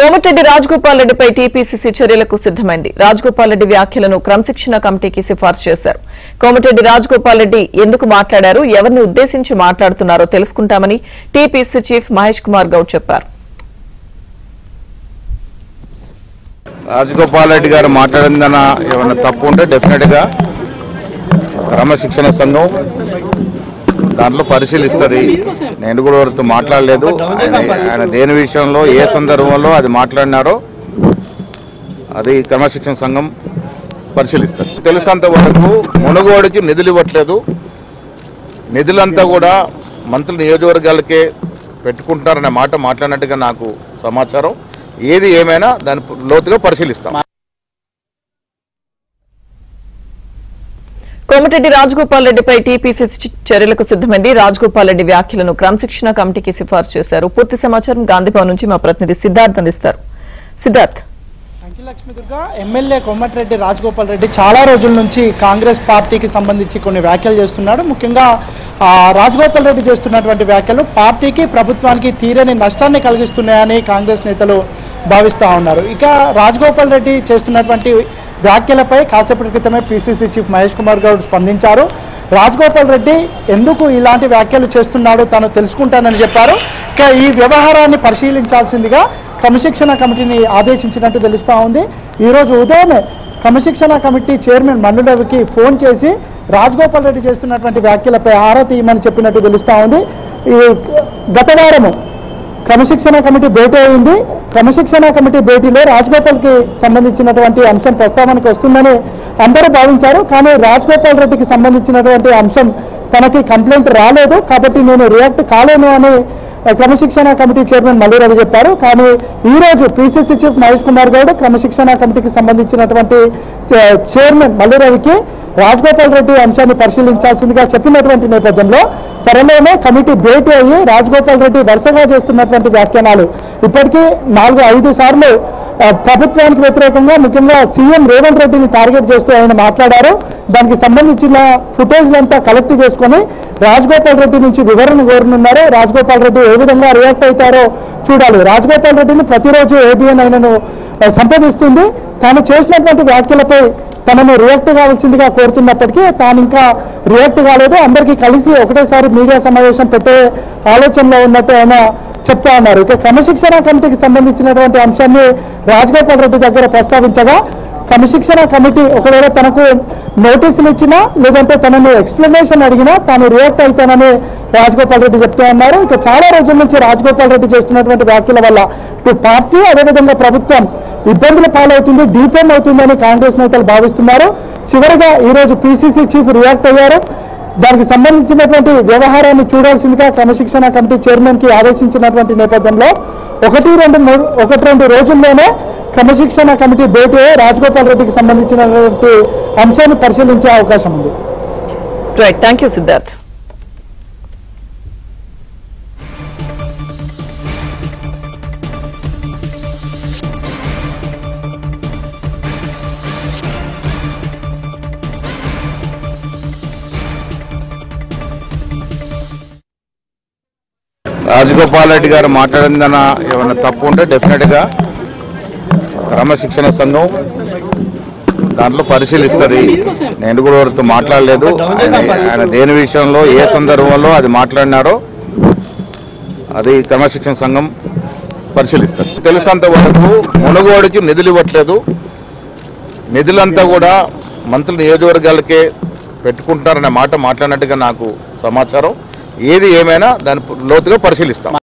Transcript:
కోమటిరెడ్డి రాజగోపాల్ రెడ్డిపై టీపీసీసీ చర్యలకు సిద్దమైంది. రాజగోపాల్ రెడ్డి వ్యాఖ్యలను క్రమశిక్షణ కమిటీకి సిఫార్సు చేశారు. కోమటిరెడ్డి రాజగోపాల్ రెడ్డి ఎందుకు మాట్లాడారు, ఎవరిని ఉద్దేశించి మాట్లాడుతున్నారో తెలుసుకుంటామని టీపీసీ చీఫ్ మహేష్ కుమార్ గౌడ్ చెప్పారు. రాజగోపాల్ రెడ్డి గారు మాట్లాడిందన్న ఏమైనా తప్పు ఉంటే డెఫినెట్ గా క్రమశిక్షణ సంఘం దాంట్లో పరిశీలిస్తుంది. నేను కూడా ఎవరితో మాట్లాడలేదు. ఆయన దేని విషయంలో ఏ సందర్భంలో అది మాట్లాడినారో అది క్రమశిక్షణ సంఘం పరిశీలిస్తుంది. తెలిసినంత వరకు మునుగోడుకి నిధులు ఇవ్వట్లేదు, నిధులంతా కూడా మంత్రుల నియోజకవర్గాలకే పెట్టుకుంటారనే మాట మాట్లాడినట్టుగా నాకు సమాచారం. ఏది ఏమైనా దాని లోతుగా పరిశీలిస్తాం. కోమటిరెడ్డి రాజగోపాల్ రెడ్డిపై టీపీసీసీ చర్యలకు సిద్దమైంది. రాజగోపాల్ రెడ్డి వ్యాఖ్యలను క్రమశిక్షణ కమిటీకి సిఫార్సు చేశారు. పూర్తి సమాచారం గాంధీభవన్ నుంచి మా ప్రతినిధి సిద్ధార్థ్ అందిస్తారు. సిద్ధార్థ్. లక్ష్మీ దుర్గా, ఎమ్మెల్యే కోమటిరెడ్డి రాజగోపాల్ రెడ్డి చాలా రోజుల నుంచి కాంగ్రెస్ పార్టీకి సంబంధించి కొన్ని వ్యాఖ్యలు చేస్తున్నాడు. ముఖ్యంగా రాజగోపాల్ రెడ్డి చేస్తున్నటువంటి వ్యాఖ్యలు పార్టీకి ప్రభుత్వానికి తీరని నష్టాన్ని కలిగిస్తున్నాయని కాంగ్రెస్ నేతలు భావిస్తూ ఉన్నారు. ఇక రాజగోపాల్ రెడ్డి చేస్తున్నటువంటి వ్యాఖ్యలపై కాసేపటి క్రితమే పీసీసీ చీఫ్ మహేష్ కుమార్ గౌడ్ స్పందించారు. రాజగోపాల్ రెడ్డి ఎందుకు ఇలాంటి వ్యాఖ్యలు చేస్తున్నాడో తాను తెలుసుకుంటానని చెప్పారు. ఇక ఈ వ్యవహారాన్ని పరిశీలించాల్సిందిగా క్రమశిక్షణ కమిటీని ఆదేశించినట్టు తెలుస్తూ ఉంది. ఈరోజు ఉదయమే క్రమశిక్షణ కమిటీ చైర్మన్ మన్నురవికి ఫోన్ చేసి రాజగోపాల్ రెడ్డి చేస్తున్నటువంటి వ్యాఖ్యలపై ఆరా తీయమని చెప్పినట్టు తెలుస్తూ ఉంది. ఈ గత వారము క్రమశిక్షణ కమిటీ భేటీ అయింది. క్రమశిక్షణ కమిటీ భేటీలో రాజగోపాల్కి సంబంధించినటువంటి అంశం ప్రస్తావనకు వస్తుందని అందరూ భావించారు. కానీ రాజగోపాల్ రెడ్డికి సంబంధించినటువంటి అంశం తనకి కంప్లైంట్ రాలేదు, కాబట్టి నేను రియాక్ట్ కాలేను అని క్రమశిక్షణ కమిటీ చైర్మన్ మల్లిరవి చెప్పారు. కానీ ఈరోజు పీసీసీ చీఫ్ మహేష్ కుమార్ గౌడ్ క్రమశిక్షణ కమిటీకి సంబంధించినటువంటి చైర్మన్ మల్లిరవికి రాజగోపాల్ రెడ్డి అంశాన్ని పరిశీలించాల్సిందిగా చెప్పినటువంటి నేపథ్యంలో త్వరలోనే కమిటీ భేటీ అయ్యి రాజగోపాల్ రెడ్డి వరుసగా చేస్తున్నటువంటి వ్యాఖ్యానాలు ఇప్పటికీ 4-5 సార్లు ప్రభుత్వానికి వ్యతిరేకంగా ముఖ్యంగా సీఎం రేవంత్ రెడ్డిని టార్గెట్ చేస్తూ ఆయన మాట్లాడారు. దానికి సంబంధించిన ఫుటేజ్లంతా కలెక్ట్ చేసుకొని రాజగోపాల్ రెడ్డి నుంచి వివరణ కోరనున్నారు. రాజగోపాల్ రెడ్డి ఏ విధంగా రియాక్ట్ అవుతారో చూడాలి. రాజగోపాల్ రెడ్డిని ప్రతిరోజు ఏబిఎన్ ఆయనను సంప్రదిస్తుంది. తాను చేసినటువంటి వ్యాఖ్యలపై తనను రియాక్ట్ కావాల్సిందిగా కోరుతున్నప్పటికీ తాను ఇంకా రియాక్ట్ కాలేదు. అందరికీ కలిసి ఒకటేసారి మీడియా సమావేశం పెట్టే ఆలోచనలో ఉన్నట్టు ఆయన చెప్తా ఉన్నారు. ఇక క్రమశిక్షణ కమిటీకి సంబంధించినటువంటి అంశాన్ని రాజగోపాల్ రెడ్డి దగ్గర ప్రస్తావించగా క్రమశిక్షణ కమిటీ ఒకవేళ తనకు నోటీసులు ఇచ్చినా లేదంటే తనను ఎక్స్ప్లెనేషన్ అడిగినా తాను రియాక్ట్ అవుతానని రాజగోపాల్ రెడ్డి చెప్తూ ఉన్నారు. ఇక చాలా రోజుల నుంచి రాజగోపాల్ రెడ్డి చేస్తున్నటువంటి వ్యాఖ్యల వల్ల ఇటు పార్టీ అదేవిధంగా ప్రభుత్వం ఇబ్బందుల పాలవుతుంది, డిఫేమ్ అవుతుందని కాంగ్రెస్ నేతలు భావిస్తున్నారు. చివరిగా ఈరోజు పీసీసీ చీఫ్ రియాక్ట్ అయ్యారు. దానికి సంబంధించినటువంటి వ్యవహారాన్ని చూడాల్సిందిగా క్రమశిక్షణ కమిటీ చైర్మన్ కి ఆదేశించినటువంటి నేపథ్యంలో 1-2 రోజుల్లోనే క్రమశిక్షణ కమిటీ భేటీ రాజగోపాల్ రెడ్డికి సంబంధించినటువంటి అంశాన్ని పరిశీలించే అవకాశం ఉంది. Right, thank you Siddharth. రాజగోపాల్ రెడ్డి గారు మాట్లాడిందన్న ఏమైనా తప్పు ఉంటే డెఫినెట్ గా క్రమశిక్షణ సంఘం దాంట్లో పరిశీలిస్తుంది. నేను కూడా ఎవరితో మాట్లాడలేదు. ఆయన దేని విషయంలో ఏ సందర్భంలో అది మాట్లాడినారో అది క్రమశిక్షణ సంఘం పరిశీలిస్తుంది. తెలిసినంత వరకు మునుగోడుకి నిధులు ఇవ్వట్లేదు, నిధులంతా కూడా మంత్రుల నియోజకవర్గాలకే పెట్టుకుంటారనే మాట మాట్లాడినట్టుగా నాకు సమాచారం. ఏది ఏమైనా దాని లోతుగా పరిశీలిస్తాం.